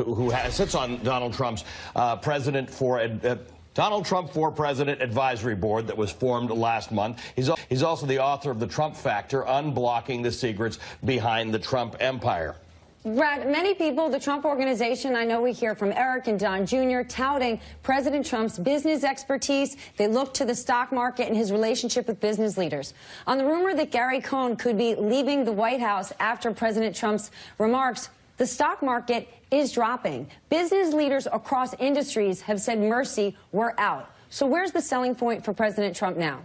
who sits on Donald Trump's Donald Trump for President Advisory Board that was formed last month. He's also the author of The Trump Factor, Unblocking the Secrets Behind the Trump Empire. Brad, many people, the Trump Organization, I know we hear from Eric and Don Jr., touting President Trump's business expertise. They look to the stock market and his relationship with business leaders. On the rumor that Gary Cohn could be leaving the White House after President Trump's remarks, the stock market is dropping. Business leaders across industries have said, mercy, we're out. So where's the selling point for President Trump now?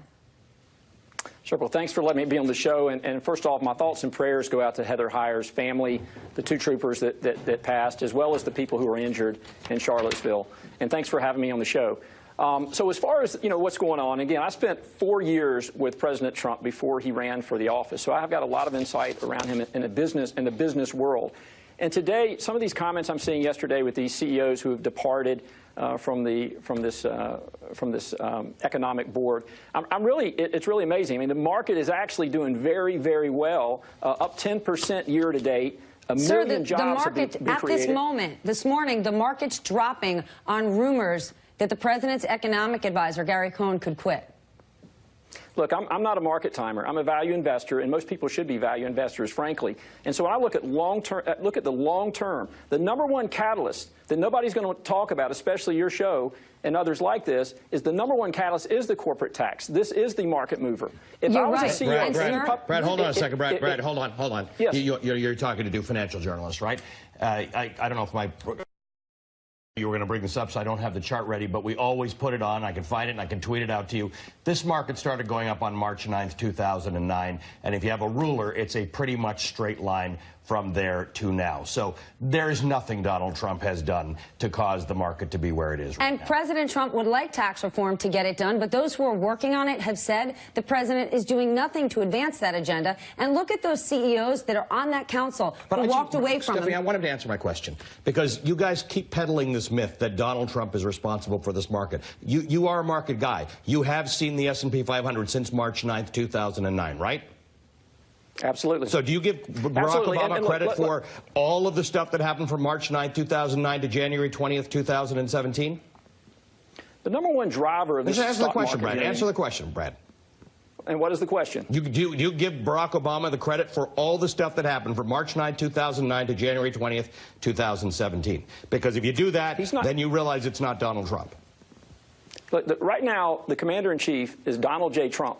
Sure. Well, thanks for letting me be on the show. And first off, my thoughts and prayers go out to Heather Heyer's family, the two troopers that passed, as well as the people who were injured in Charlottesville. And thanks for having me on the show. So as far as, what's going on, again, I spent 4 years with President Trump before he ran for the office. So I've got a lot of insight around him in the business world. And today, some of these comments I'm seeing yesterday with these CEOs who have departed from this economic board, it's really amazing. I mean, the market is actually doing very, very well, up 10% year to date. A million jobs have been created. At this moment, this morning, the market's dropping on rumors that the president's economic advisor, Gary Cohn, could quit. Look, I'm not a market timer. I'm a value investor, and most people should be value investors, frankly. And so when I look at the long term, the number one catalyst that nobody's going to talk about, especially your show and others like this, is the number one catalyst is the corporate tax. This is the market mover. If I was a CEO, Brad, hold on a second. Brad, hold on. Yes. You're talking to two financial journalists, right? I don't know if you were going to bring this up, so I don't have the chart ready, but we always put it on. I can find it, and I can tweet it out to you. This market started going up on March 9th, 2009, and if you have a ruler, it's a pretty much straight line from there to now. So there's nothing Donald Trump has done to cause the market to be where it is right now. And President Trump would like tax reform to get it done, but those who are working on it have said the president is doing nothing to advance that agenda. And look at those CEOs that are on that council who walked away from Stephanie, him. I want him to answer my question, because you guys keep peddling this myth that Donald Trump is responsible for this market. You are a market guy. You have seen the S&P 500 since March 9th, 2009, right? Absolutely. So do you give Barack Obama credit for all of the stuff that happened from March 9th, 2009 to January 20th, 2017? The number one driver of this Answer the stock question, market. Brad. Answer the question, Brad. And what is the question? Do you give Barack Obama the credit for all the stuff that happened from March 9th, 2009 to January 20th, 2017? Because if you do that, then you realize it's not Donald Trump. Look, right now, the commander-in-chief is Donald J. Trump.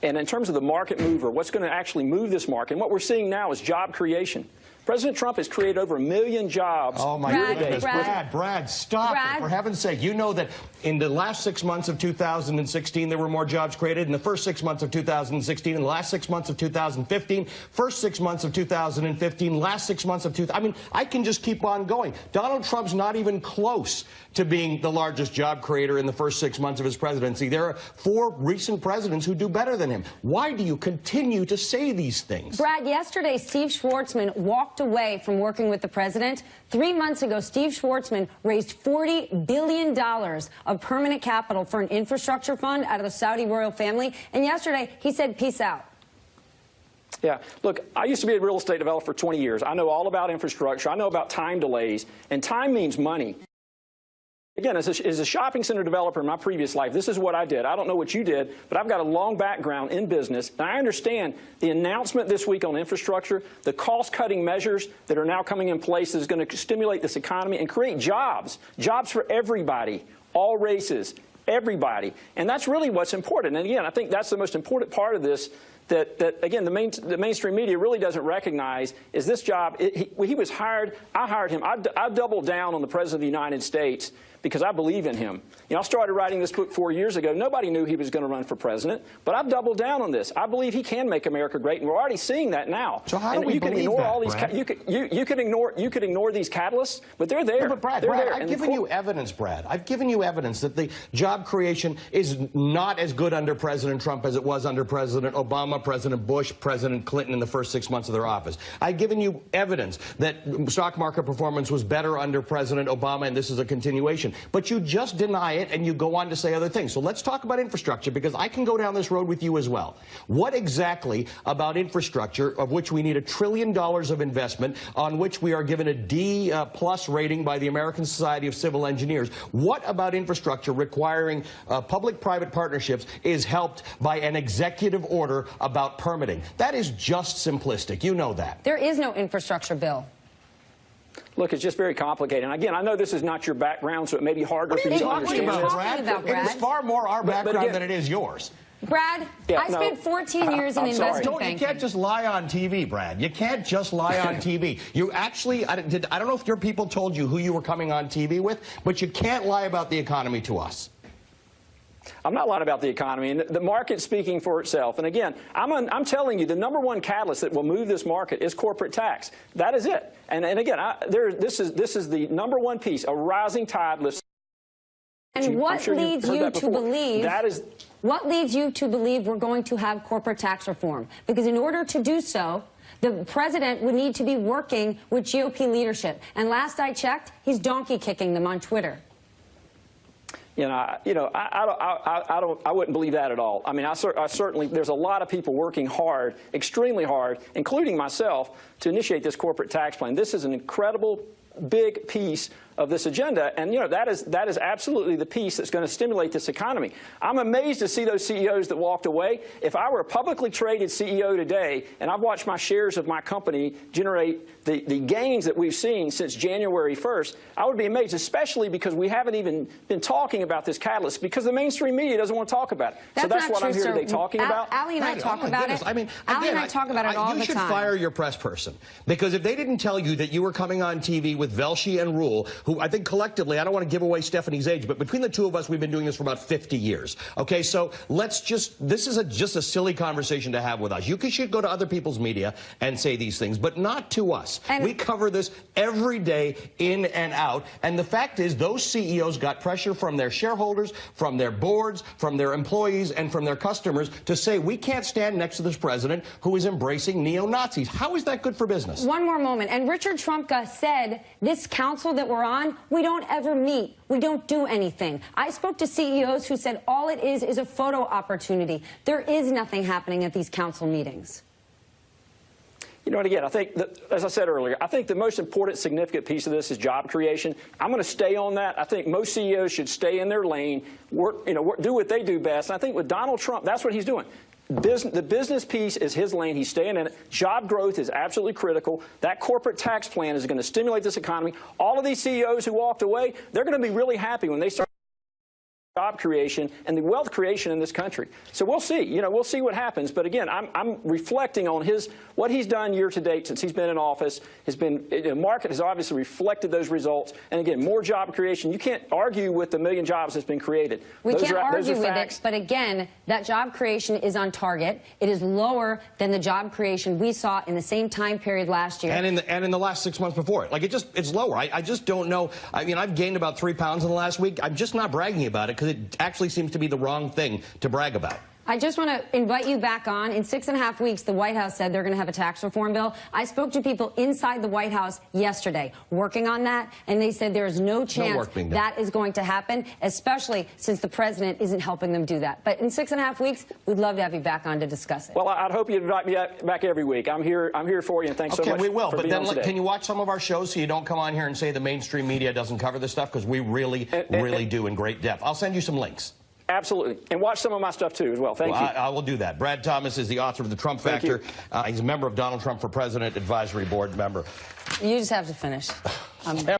And in terms of the market mover, what's going to actually move this market, and what we're seeing now is job creation. President Trump has created over 1 million jobs. Oh, my goodness. Brad, stop it. For heaven's sake. You know that in the last 6 months of 2016, there were more jobs created. In the first 6 months of 2016, in the last 6 months of 2015, first 6 months of 2015, last 6 months of 2000. I mean, I can just keep on going. Donald Trump's not even close to being the largest job creator in the first 6 months of his presidency. There are 4 recent presidents who do better than him. Why do you continue to say these things? Brad, yesterday, Steve Schwarzman walked away from working with the president. 3 months ago, Steve Schwarzman raised $40 billion of permanent capital for an infrastructure fund out of the Saudi royal family. And yesterday, he said, peace out. Yeah. Look, I used to be a real estate developer for 20 years. I know all about infrastructure. I know about time delays. And time means money. Again, as a shopping center developer in my previous life, this is what I did. I don't know what you did, but I've got a long background in business. And I understand the announcement this week on infrastructure, the cost-cutting measures that are now coming in place is going to stimulate this economy and create jobs, jobs for everybody, all races, everybody. And that's really what's important. And again, I think that's the most important part of this that again, the mainstream media really doesn't recognize is this job. He was hired. I hired him. I doubled down on the President of the United States because I believe in him. You know, I started writing this book 4 years ago. Nobody knew he was going to run for president, but I've doubled down on this. I believe he can make America great, and we're already seeing that now. So how do we believe that, Brad? You could ignore these catalysts, but they're there. No, but Brad, I've given you evidence, Brad. I've given you evidence that the job creation is not as good under President Trump as it was under President Obama, Obama, President Bush, President Clinton in the first 6 months of their office. I've given you evidence that stock market performance was better under President Obama, and this is a continuation. But you just deny it, and you go on to say other things. So let's talk about infrastructure, because I can go down this road with you as well. What exactly about infrastructure, of which we need $1 trillion of investment, on which we are given a D+ rating by the American Society of Civil Engineers, what about infrastructure requiring public-private partnerships is helped by an executive order about permitting? That is just simplistic. You know that. There is no infrastructure bill. Look, it's just very complicated. And again, I know this is not your background, so it may be harder for you to understand this. It is far more our background than it is yours. Brad, I spent 14 years in investment banking. You can't just lie on TV, Brad. You can't just lie on TV. You actually, I don't know if your people told you who you were coming on TV with, but you can't lie about the economy to us. I'm not lying about the economy, and the market's speaking for itself. And again, I'm telling you, the #1 catalyst that will move this market is corporate tax. That is it. And again, this is the #1 piece. A rising tide lifts. And what leads you to believe what leads you to believe we're going to have corporate tax reform? Because in order to do so, the president would need to be working with GOP leadership. And last I checked, he's donkey kicking them on Twitter. I wouldn't believe that at all. I mean, I certainly, there's a lot of people working hard, extremely hard, including myself, to initiate this corporate tax plan. This is an incredible, big piece of this agenda, and that is absolutely the piece that's going to stimulate this economy. I'm amazed to see those CEOs that walked away. If I were a publicly traded CEO today, and I've watched my shares of my company generate the gains that we've seen since January 1st, I would be amazed, especially because we haven't even been talking about this catalyst, because the mainstream media doesn't want to talk about it. So that's what I'm here today talking about. Ali and I talk about it. I mean, Ali and I talk about it all the time. You should fire your press person, because if they didn't tell you that you were coming on TV with Velshi and Ruhle, who I think collectively, I don't want to give away Stephanie's age, but between the two of us, we've been doing this for about 50 years. Okay, so let's just, this is just a silly conversation to have with us. You should go to other people's media and say these things, but not to us. And we cover this every day in and out, and the fact is those CEOs got pressure from their shareholders, from their boards, from their employees, and from their customers to say, we can't stand next to this president who is embracing neo-Nazis. How is that good for business? One more moment. And Richard Trumka said, this council that we're on, we don't ever meet. We don't do anything. I spoke to CEOs who said all it is a photo opportunity. There is nothing happening at these council meetings. And again, I think that, as I said earlier, I think the most important, significant piece of this is job creation. I'm going to stay on that. I think most CEOs should stay in their lane, do what they do best. And I think with Donald Trump, that's what he's doing. The business piece is his lane. He's staying in it. Job growth is absolutely critical. That corporate tax plan is going to stimulate this economy. All of these CEOs who walked away, they're going to be really happy when they start job creation and the wealth creation in this country. So we'll see. We'll see what happens. But again, I'm reflecting on what he's done year to date since he's been in office. The market has obviously reflected those results. And again, more job creation. You can't argue with the 1 million jobs that's been created. We can't argue with it. But again, that job creation is on target. It is lower than the job creation we saw in the same time period last year. And in the last 6 months before it. Like it's lower. I just don't know. I mean, I've gained about 3 pounds in the last week. I'm just not bragging about it, because it actually seems to be the wrong thing to brag about. I just want to invite you back on. In 6.5 weeks, the White House said they're going to have a tax reform bill. I spoke to people inside the White House yesterday working on that, and they said there is no chance that is going to happen, especially since the president isn't helping them do that. But in 6.5 weeks, we'd love to have you back on to discuss it. Well, I'd hope you'd invite me back every week. I'm here for you, and thanks so much. Okay, we will. But then can you watch some of our shows so you don't come on here and say the mainstream media doesn't cover this stuff? Because we really do in great depth. I'll send you some links. Absolutely. And watch some of my stuff, too, as well. Thank you. I will do that. Brad Thomas is the author of The Trump Factor. He's a member of Donald Trump for President Advisory Board member. You just have to finish.